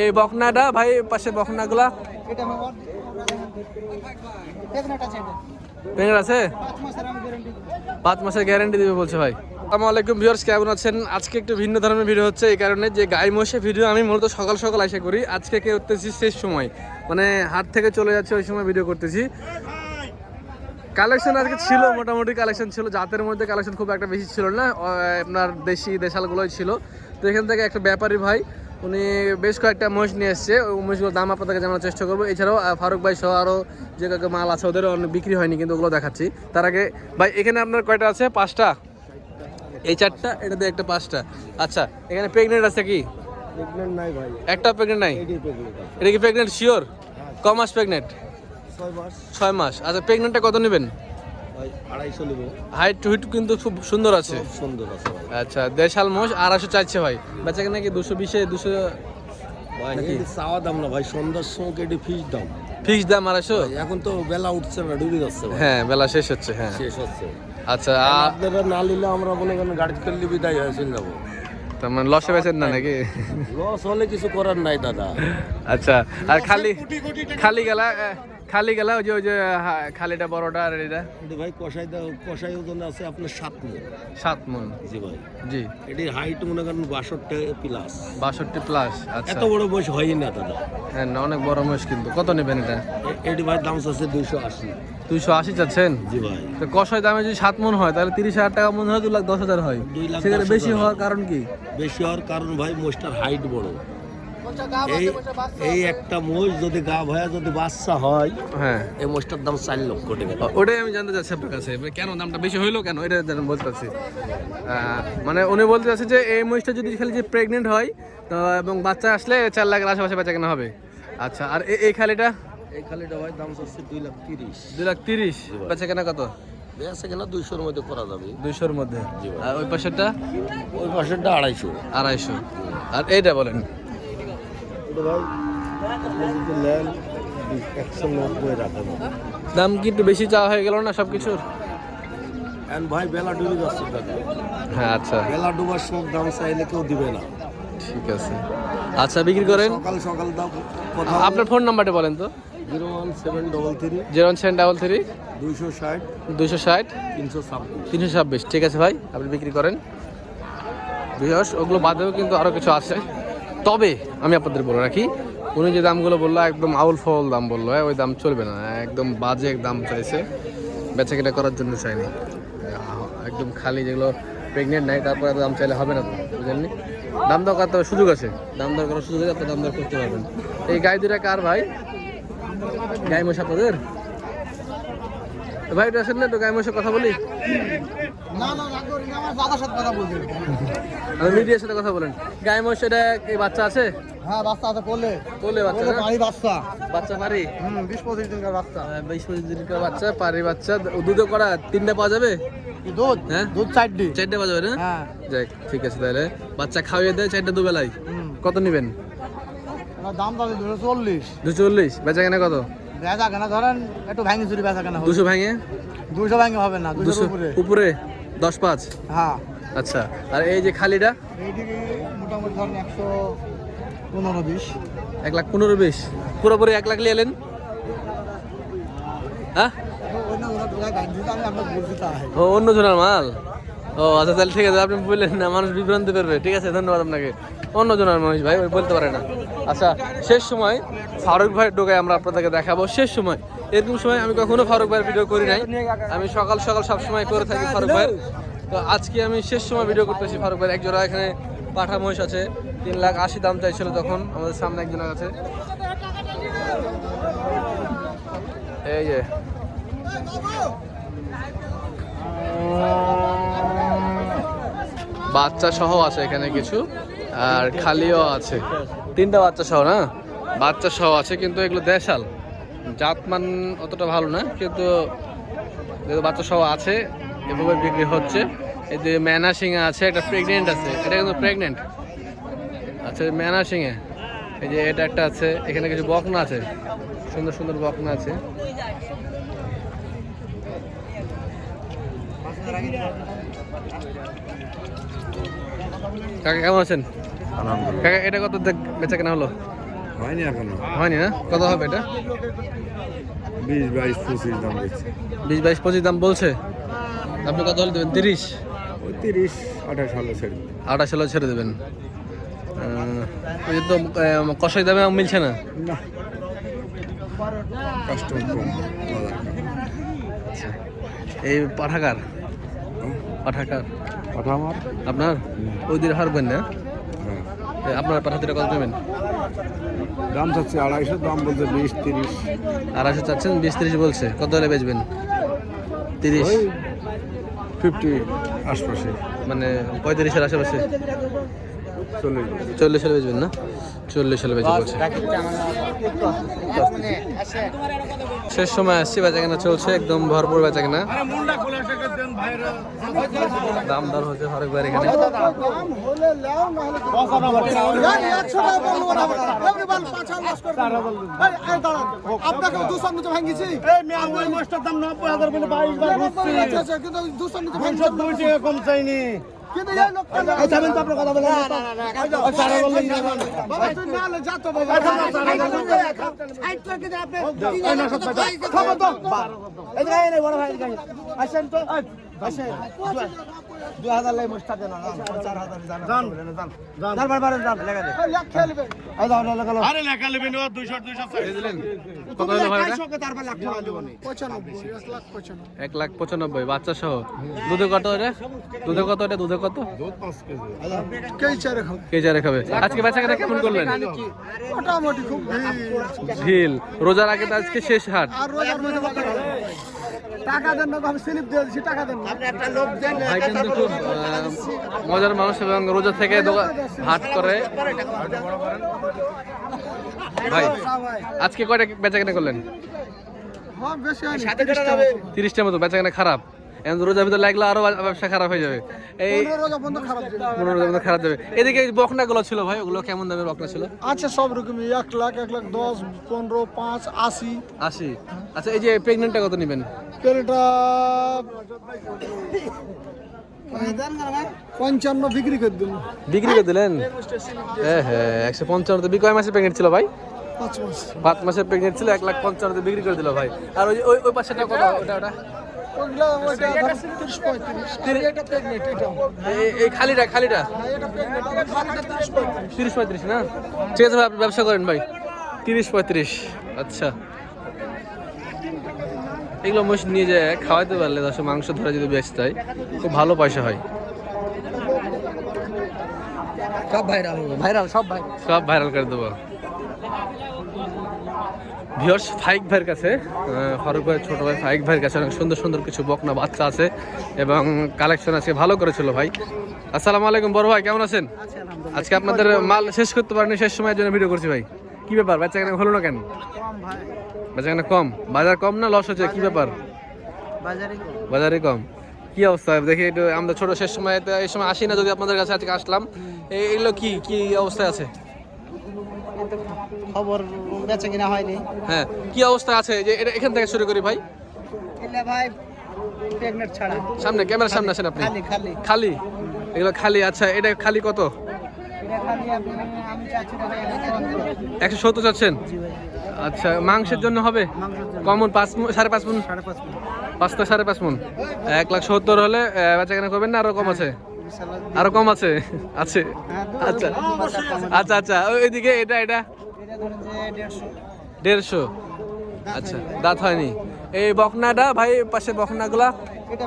এই বকনাটা ভাই পাশে বকনাগুলা পেঙ্গড় আছে 5 মাসের গ্যারান্টি দিবে বলছে ভাই। আসসালামু আলাইকুম ভিউয়ার্স, কেমন আছেন? আজকে একটু ভিন্ন ধরনের ভিডিও হচ্ছে এই কারণে যে গাই মহিষের ভিডিও আমি মূলত সকাল সকাল আশা করি, আজকে করতেছি শেষ সময়, মানে হাট থেকে চলে যাচ্ছে ওই সময় ভিডিও করতেছি। কালেকশন আজকে ছিল, মোটামুটি কালেকশন ছিল, জাতের মধ্যে কালেকশন খুব একটা বেশি ছিল না, আপনার দেশি দেশালগুলোই ছিল। তো এখান থেকে একটা ব্যাপারী ভাই উনি বেশ কয়েকটা মহিষ নিয়ে এসছে, ওই মহিষগুলোর দাম আপনাদেরকে জানার চেষ্টা করবো। এছাড়াও ফারুক ভাই সহ আরও যে কাউকে মাল আছে ওদেরও অনেক বিক্রি হয়নি, কিন্তু ওগুলো দেখাচ্ছি। তার আগে ভাই এখানে আপনার কয়টা আছে? 5টা, এই 4টা, এটাতে একটা 5টা। আচ্ছা, এখানে প্রেগনেন্ট আছে কি? প্রেগনেন্ট নাই ভাই, একটা প্রেগনেন্ট নাই? এটা কি প্রেগনেন্ট শিওর? ক মাস প্রেগনেন্ট? 6 মাস। আচ্ছা, প্রেগনেন্টটা কত নেবেন? 250 নেব। হাইট টুইট কিন্তু খুব সুন্দর আছে, সুন্দর আছে। আচ্ছা, দেশাল মোষ 250 চাইছে ভাই। বেচা কেনা কি 220-এ 200 ভাই? এটি চাওয়া দাম না ভাই, সন্ধ্যার সময় এটি ফিক্স দাম। ফিক্স দাম 250? এখন তো বেলা উঠছে না, ডুবে যাচ্ছে ভাই। হ্যাঁ, বেলা শেষ হচ্ছে। হ্যাঁ, শেষ হচ্ছে। আচ্ছা, আপনারা না নিলে আমরা মনে করেন গাড়ি করলে বিদায় হয়ে চলে যাবো। তার মানে লসে বেচেন না নাকি? লস হলে কিছু করার নাই দাদা। আচ্ছা, আর খালি গেলা ওই যে খালিটা বড়টা আর এটা ভাই কষাই ওজন আছে আপনার 7 মণ। জি ভাই, জি। এটি হাইট মনে করেন 62 প্লাস। 62 প্লাস। আচ্ছা, এত বড় বয়স হয়ই না দাদা। হ্যাঁ, অনেক বড় মহিষ। কিন্তু কত নেবেন এটা? এটি ভাই দাম আছে 280। 280 চাচ্ছেন? জি ভাই। তো কষাই দামে যদি 7 মণ হয় তাহলে 30,000 টাকা মন হয়, 2,10,000 হয়। সেখানে বেশি হওয়ার কারণ কি? বেশি হওয়ার কারণ ভাই মোষটার হাইট বড়। এই একটা মোষ যদি গা ভয়া যদি বাচ্চা হয়, হ্যাঁ, এই মোষটার দাম 4 লক্ষ টাকা। ওটাই আমি জানতে চাচ্ছি আপনার কাছে, কেন দামটা বেশি হইলো কেন, এটা বলতে চাচ্ছি। মানে উনি বলতে চাচ্ছে যে এই মোষটা যদি খালি যে প্রেগনেন্ট হয় তো এবং বাচ্চা আসলে 4 লাখের আশেপাশে বেচা কেনা হবে। আচ্ছা, আর এই খালিটা? এই খালিটা ভাই দাম হচ্ছে 2,30,000। 2,30,000 বেচা কেনা কত? বেচা কেনা 200-র মধ্যে করা যাবে। 200-র মধ্যে। আর ওই পাশেরটা? ওই পাশেরটা 250। 250। আর এইটা বলেন? দাম কি একটু বেশি চাওয়া হয়ে গেল না সবকিছুর? ভাই বেলা ডুবে যাচ্ছে দাদা। হ্যাঁ, আচ্ছা, বেলা ডুবার সময় দাম চাইলে কেউ দিবে না। ঠিক আছে, আচ্ছা, বিক্রি করেন। সকাল দাম। আপনার ফোন নাম্বারটা বলেন তো? 01733 01733 260 260 326। ঠিক আছে ভাই, আপনি বিক্রি করেন। ওগুলো বাদেও কিন্তু আরও কিছু আছে, তবে আমি আপনাদের বলে রাখি, উনি যে দামগুলো বললো একদম আউল ফাউল দাম বললো, ওই দাম চলবে না, একদম বাজে দাম চাইছে, বেচা কেনা করার জন্য চাইনি। একদম খালি যেগুলো প্রেগনেন্ট নাই তারপরে দাম চাইলে হবে না, তো বুঝলেননি? দাম দর করতে সুযোগ আছে, দাম দর করার সুযোগ আছে, আপনার দাম দর করতে পারবেন। এই গাই দুটা কার ভাই? গাই মশা আপনাদের ভাই? আসেন না, একটু গাই মশার কথা বলি। মিডিয়ার সাথে কথা বলেন। গাই মহিষ এটা কি বাচ্চা আছে? হ্যাঁ, বাচ্চা আছে। কোলে বাচ্চা, বাচ্চা পারি 20-25 দিনকার বাচ্চা। 20-25 দিনকার বাচ্চা, পারি বাচ্চা। দুধও করা 3টা পাওয়া যাবে? দুধ? হ্যাঁ, দুধ 4টে পাওয়া যাবে না? হ্যাঁ, যাক, ঠিক আছে। তাহলে বাচ্চা খাওয়িয়ে দেয় 4টা দুবেলায়। কত নেবেন? দাম তো 240। 240। বেচা কেনা কত? বেচা কেনা ধরেন একটু ভাঙি চুরি বেচা কেনা 200 ভাঙে? 200 ভাঙে হবে না, 200 উপরে 10-5। হ্যাঁ। আচ্ছা, আর এই যে খালিটা? এইদিকে মোটামুটি ধরেন 115-20। 1,15,20 পুরোপুরি 1 লাখ নিয়ে এলেন? হ্যাঁ, ও অন্য জনের মাল। ও আচ্ছা, তাহলে ঠিক আছে, আপনি বললেন না, মানুষ বিভ্রান্তি করবে। ঠিক আছে, ধন্যবাদ আপনাকে। অন্য জনের মহিষ ভাই, ওই বলতে পারে না। আচ্ছা, শেষ সময় ফারুক ভাইয়ের ঢোকায় আমরা আপনাদেরকে দেখাবো। শেষ সময়, এরকম সময় আমি কখনো ফারুক ভাইয়ের ভিডিও করি নাই, আমি সকাল সব সময় করে থাকি ফারুক ভাইয়ের। তো আজকে আমি শেষ সময় ভিডিও করতেছি ফারুক ভাইয়ের। এক জোড়া এখানে পাঠা মহিষ আছে, 3,80,000 দাম চাইছিল তখন আমাদের সামনে একজনের কাছে। এই যে বাচ্চা সহ আছে এখানে কিছু, আর খালিও আছে। 3টা বাচ্চা সহ না? বাচ্চা সহ আছে, কিন্তু এগুলো দেশাল, জাতমান অতটা ভালো না, কিন্তু বাচ্চা সহ আছে, এভাবে বিক্রি হচ্ছে। এই যে ম্যানা সিংহে আছে, একটা প্রেগনেন্ট আছে, এটা কিন্তু প্রেগনেন্ট। আচ্ছা, ম্যানা সিংহে এই যে এটা একটা আছে, এখানে কিছু বকনা আছে, সুন্দর সুন্দর বকনা আছে। কাকা কেমন আছেন? কাকা এটা কত বেচা কেনা হলো? হয়নি এখনো, হয়নি না? কত হবে এটা? 20, 22, 25 দাম দিচ্ছে। 20, 22, 25 দাম বলছে। আপনি কত হলে দেবেন? 30, ওই 30, 28 হলে ছেড়ে দেবে। 28 হলে ছেড়ে দেবেন। ওই যে তো কষাই দামে মিলছে না। না, কাস্টমার কম। আচ্ছা, এই পাঠাকার কথা আমার আপনার ওই দিন হারবেন না? হ্যাঁ। আপনার পাঠাতে কত দেবেন? দাম চাচ্ছে 250, দাম বলছে 20, 30। 250 চাচ্ছেন, 20, 30 বলছে। কত হলে বেচবেন? 30, ওই 50 আশপাশে মানে 35-এর আশেপাশে। 40 হলে বেচবেন না? 40 হলে বেচে বলছে। শেষ সময় আসছি, বেচাকেনা চলছে একদম ভরপুর বেচাকেনা। দাম দর হচ্ছে হরেক বার এখানে। কম চাইনি কিন্তু এই লোকটা যাবেন তো আপনার কথা বলেন কত হলো ভাই এটা? 1,95,000 বাচ্চা সহ। দুধে কত এটা? দুধে কত এটা? দুধে কত? কেজারে খাবে। আজকে বেচাকেনা কেমন করলেন? মোটামুটি খুব ঢিল। রোজার আগে তো আজকে শেষ হাট। আর রোজার মধ্যে টাকা দেন না, আমি স্লিপ দিয়ে দিচ্ছি, টাকা দেন না। ভাই কিন্তু খুব মজার মানুষ এবং রোজা থেকে হাট করে। ভাই আজকে কয়টা বেচাকেনা করলেন? হ্যাঁ, বেশি হয়নি, 30টার মতো। বেচাকেনা খারাপ। এখন রোজার ভিতরে লাগলে আরো ব্যবসা খারাপ হয়ে যাবে। এই 15 রোজা বন্ধ খারাপ দিন। 15 রোজার মধ্যে খারাপ যাবে। এদিকে বকনা গুলো ছিল ভাই, ওগুলো কেমন দামের বকনা ছিল? আচ্ছা, সব রকমই 1 লাখ, 1,10,000, 15, 5, 80। 80। আচ্ছা, এই যে প্রেগনেন্টটা কত নেবেন? এটা 55 বিক্রি করে দিন। বিক্রি করে দিলেন? হ্যাঁ, 155 বিক্রি। কয় মাসের প্রেগনেন্ট ছিল ভাই? 5 মাস। 5 মাসের প্রেগনেন্ট ছিল, 1,55,000 বিক্রি করে দিল ভাই। আর ওই পাশেটা কত? ওটা ওইগুলা ওইটা 30-35। এটা প্রেগনেন্ট, এটা এই খালিটা এটা প্রেগনেন্ট, খালিটা 30-35। 30-35 না? ঠিক আছে ভাই, আপনি ব্যবসা করেন ভাই। 30-35। আচ্ছা, এগুলো মোষ নিয়ে যায় খাওয়াইতে পারলে, দশ মাংস ধরে যদি বেচতে হয় খুব ভালো পয়সা হয়। সব ভাইরাল সব ভাইরাল করে দেবো। ভিউয়ার্স, ফাইক ভাইয়ের কাছে, ফারুক ভাই ছোট ভাই ফাইক ভাইয়ের কাছে অনেক সুন্দর সুন্দর কিছু বকনা বাচ্চা আছে এবং কালেকশন আছে, ভালো করেছিল ভাই। আসসালামু আলাইকুম বড় ভাই, কেমন আছেন? আজকে আপনাদের মাল শেষ করতে পারেনি, শেষ সময়ের জন্য ভিডিও করছি ভাই। কি ব্যাপার, বেচাকেনা হলো না কেন? বেচাকেনা কম? বাজার কম না লস হচ্ছে? কি ব্যাপার? বাজারে কম। কি অবস্থা দেখি একটু। আমরা ছোট শেষ সময় এই সময় আসি না, যদি আপনাদের কাছে আজকে আসলাম। এগুলো কি কি অবস্থায় আছে? খবর বেচা কিনা হয়নি। হ্যাঁ, কি অবস্থা আছে যে এখান থেকে শুরু করি ভাই। এলা ভাই প্রেগনেন্ট ছাড়া। সামনে ক্যামেরার সামনে আছেন আপনি। খালি খালি? এগুলো খালি। আচ্ছা, এটা খালি কত? এটা খালি আমি চাচ্ছি না ভাই 170 চাচ্ছেন? আচ্ছা, মাংসের জন্য হবে? কমন 5 5.5 মণ? 5 থেকে 5.5 মণ। 1,70,000 হলে বেচাকেনা করবেন না? আরো কম আছে? আরো কম আছে? আছে। আচ্ছা আচ্ছা আচ্ছা, ওইদিকে এটা এটা ধরেন যে 150। আচ্ছা, দাঁত হয়নি এই বকনাটা ভাই? পাশে বকনাগুলা এটা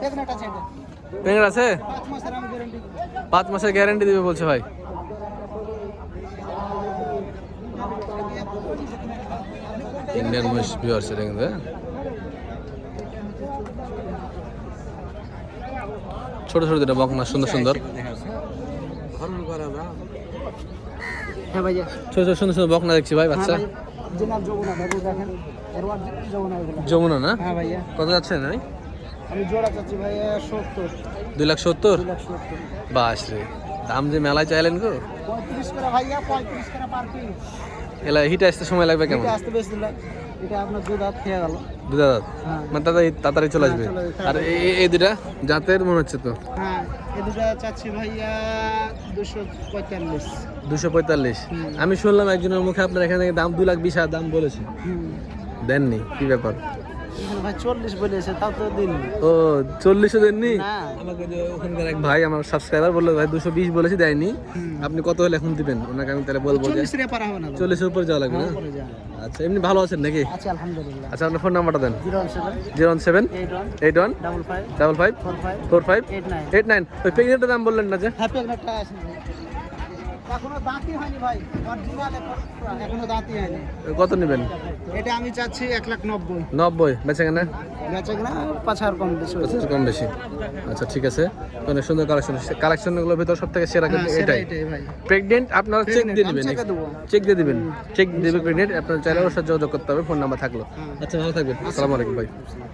প্রেগনেন্ট আছে, এটা প্রেগনেন্ট আছে? 5 মাসের আমি গ্যারান্টি। 5 মাসের গ্যারান্টি দিবে বলছে ভাই। ইন্ডিয়ান মহিষ ভিউয়ার্স, এটা কিন্তু ছোট ছোট দুটো বকনা, সুন্দর সুন্দর। হ্যাঁ ভাইয়া, ছোট ছোট সুন্দর সুন্দর বকনা দেখছি ভাই, বাচ্চা। জিনাব যমুনা বাবু দেখেন, এরওয়ার যমুনা এগুলো। যমুনা না? হ্যাঁ ভাইয়া। কত যাচ্ছেন ভাই? আমি জোড়া চাচ্ছি ভাইয়া 70। 2,70,000? 2,70,000। বাস রে, দাম যে মেলায় চাইলেন গো। 35 করে ভাইয়া, 35 করে পার পিস। এলা হিট আসতে সময় লাগবে কেমন? এটা আসতে বেশি দিন, এটা আপনার দুধ খেয়ে গেল। দুধ দাঁত হ্যাঁ। মানে তাড়াতাড়ি তাড়াতাড়ি চলে আসবে। চলে আসবে, আর এই দুটা জাতের মনে হচ্ছে তো হ্যাঁ এই দুটো চাচ্ছি ভাইয়া 245। 245। আমি শুনলাম একজনের মুখে আপনার এখানে থেকে দাম 2,20,000 দাম বলেছে, দেননি কি ব্যাপার? এখানে ভাই 40 বলেছে, তাও তো দিন। ও 40 দেননি? না। আমাকে যে ওখানকার এক ভাই আমার সাবস্ক্রাইবার বললো ভাই 220 বলেছি দেয়নি, আপনি কত হলে এখন দিবেন? ওনাকে আমি তাহলে বলবো যে 40 রে পারা হবে না। 40-এর উপর যাওয়া লাগবে না? উপরে যা। আচ্ছা এমনি ভালো আছেন নাকি? আচ্ছা আলহামদুলিল্লাহ। আচ্ছা আপনার ফোন নাম্বারটা দেন। 017 017 81 55 55 45 45 89। 89। ওই প্রেগনেন্টের দাম বললেন না যে? হ্যাঁ প্রেগনেন্টটা আছে এখনো দাঁতই হয়নি ভাই, অরিজিনাল এখনো দাঁতই হয়নি। কত নেবেন? এটা আমি চাচ্ছি 1,90,000। 90 বেচে কেনা? বেচে কিনা 5,000 কম বেশি। 50 কম বেশি। আচ্ছা ঠিক আছে, অনেক সুন্দর কালেকশনগুলোর ভিতর সব থেকে সেরা কিন্তু এটাই। এটাই ভাই। প্রেগনেন্ট আপনারা চেক দিয়ে দিবেন, চেক দেবো। চেক দিয়ে দিবেন, চেক দিবে প্রেগনেন্ট, আপনার চাইলে ওর সাথে যোগাযোগ করতে হবে, ফোন নাম্বার থাকলো। আচ্ছা ভালো থাকবেন, আসসালামু আলাইকুম ভাই।